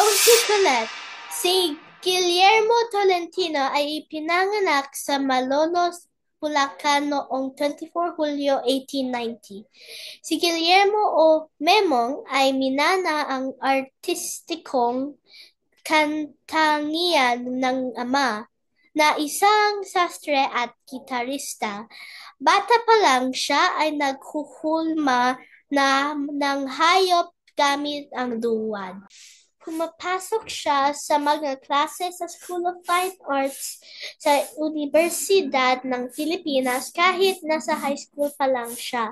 Rosie Colette. Si Guillermo Tolentino ay ipinanganak sa Malolos, Bulacan noong 24 Hulyo 1890. Si Guillermo o Memong ay minana ang artistikong katangian ng ama na isang sastre at gitarista. Bata pa lang siya ay naghuhulma ng hayop gamit ang duwad. Pumapasok siya sa mga klase sa School of Fine Arts sa Universidad ng Pilipinas kahit nasa high school pa lang siya.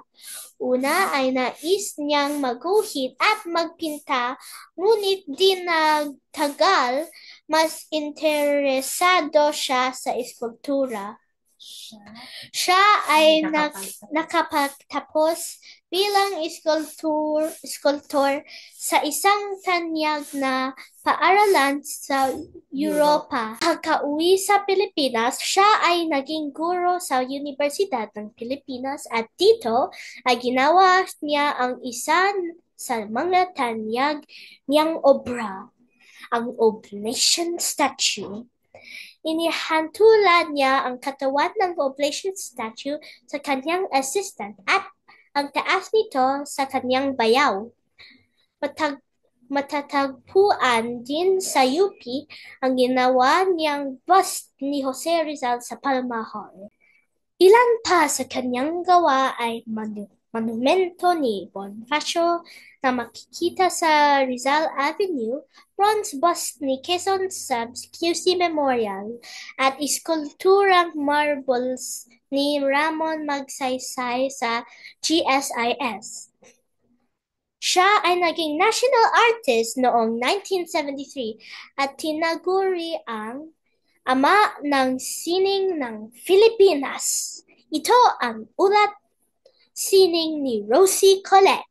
Una ay nais niyang magguhit at magpinta, ngunit di nagtagal, mas interesado siya sa eskultura. Siya ay nakapagtapos bilang sculptor sa isang tanyag na paaralan sa Europa. Pagka-uwi sa Pilipinas, siya ay naging guro sa Universidad ng Pilipinas at dito ay ginawa niya ang isa sa mga tanyag niyang obra, ang Oblation Statue. Inihantula niya ang katawan ng Oblation Statue sa kanyang assistant at ang taas nito sa kanyang bayaw. Matatagpuan din sa UP ang ginawa niyang bust ni Jose Rizal sa Palmahor. Ilan pa sa kanyang gawa ay monumento ni Bonifacio na makikita sa Rizal Avenue, bronze bust ni Quezon sa QC Memorial, at iskulturang marbles ni Ramon Magsaysay sa GSIS. Siya ay naging national artist noong 1973 at tinaguri ang ama ng sining ng Pilipinas. Ito ang ulat sining ni Rosie Colette.